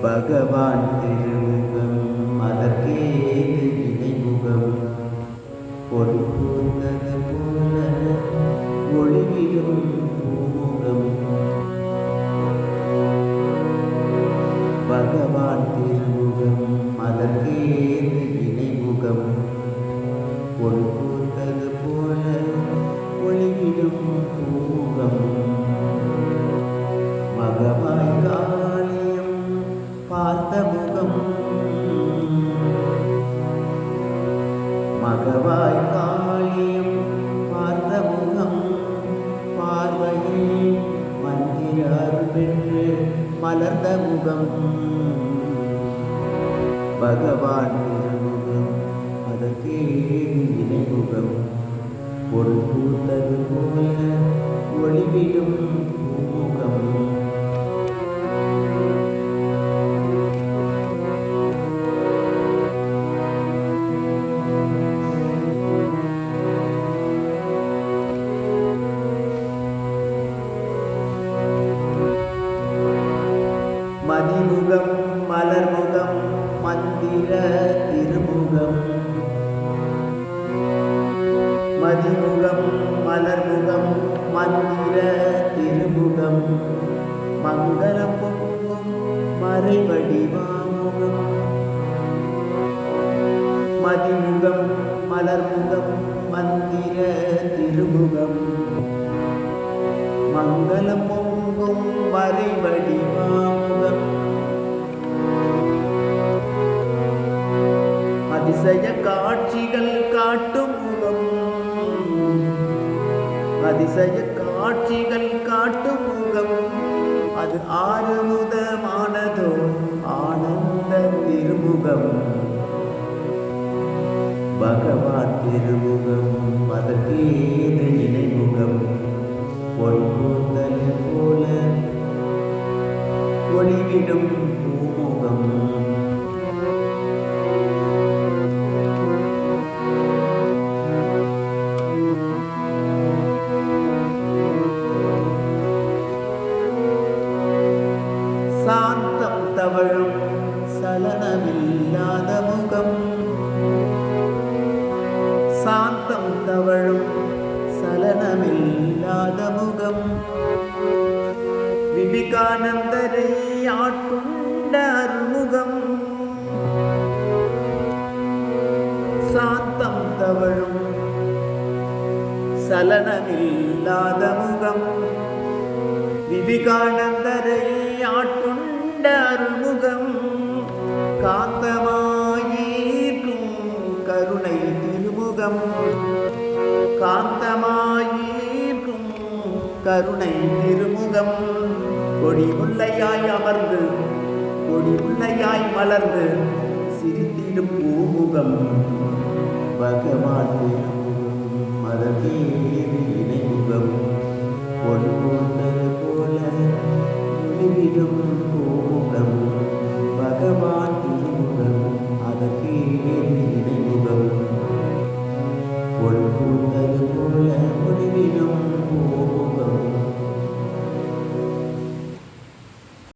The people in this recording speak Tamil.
பகவான் திருமுகம் அதற்கேது இணைமுகம் பொறுப்பூர்ந்தது போல ஒளிவிடும் பூமுகம். பகவான் திருமுகம் அதற்கேது இணைமுகம் பொறுப்பூர்ந்தது போல ஒளிவிடும் பூமுகம். மகவாய் காளியம் பார்த்த முகம், மகவாய் காளியம் பார்த்த முகம், பார்வையில் மந்திரார் பெற்று மலர்ந்த முகம். பகவான் திருமுகம் அதற்கேது இணைமுகம் பொருள் பூத்தது போல ஒளிவிடும் பூமுகம். மதிமுகம் மலர்முகம் மந்திர திருமுகம். மதிமுகம் மலர்முகம் மந்திர திருமுகம். மங்களம் பொங்கும் மறைவடிவாமுகம். மதிமுகம் மலர்முகம் மந்திர திருமுகம். மங்களம் பொங்கும் மறைவடிவாமுகம். அதிசய காட்சிகள் காட்டும் முகம். அதிசய காட்சிகள் காட்டும் முகம். அது ஆறுமுதமானதோ ஆனந்த திருமுகம். பகவான் திருமுகம் அதற்கேது இணைமுகம் பொறுப்பூர்ந்தது போல ஒளிவிடும் பூமுகம். சாந்தம் தவழும் சலனமில்லாத முகம். சாந்தம் தவழும் சலனமில்லாத முகம். விவேகானந்தரை ஆட்கொண்ட அருமுகம். சாந்தம் தவழும் சலனமில்லாத முகம். விவேகானந்தரை ஆட்கொண்ட அருமுகம். காந்தமாயீர்க்கும் கருணை திருமுகம். காந்தமாயீர்க்கும் கருணை திருமுகம். கொடி முல்லையாய் அமர்ந்து கொடி முல்லையாய் மலர்ந்து சிரித்திடும் பூமுகம். பகவான் திருமுகம் அதற்கேது இணைமுகம் பொருள் போல ஒளிவிடும்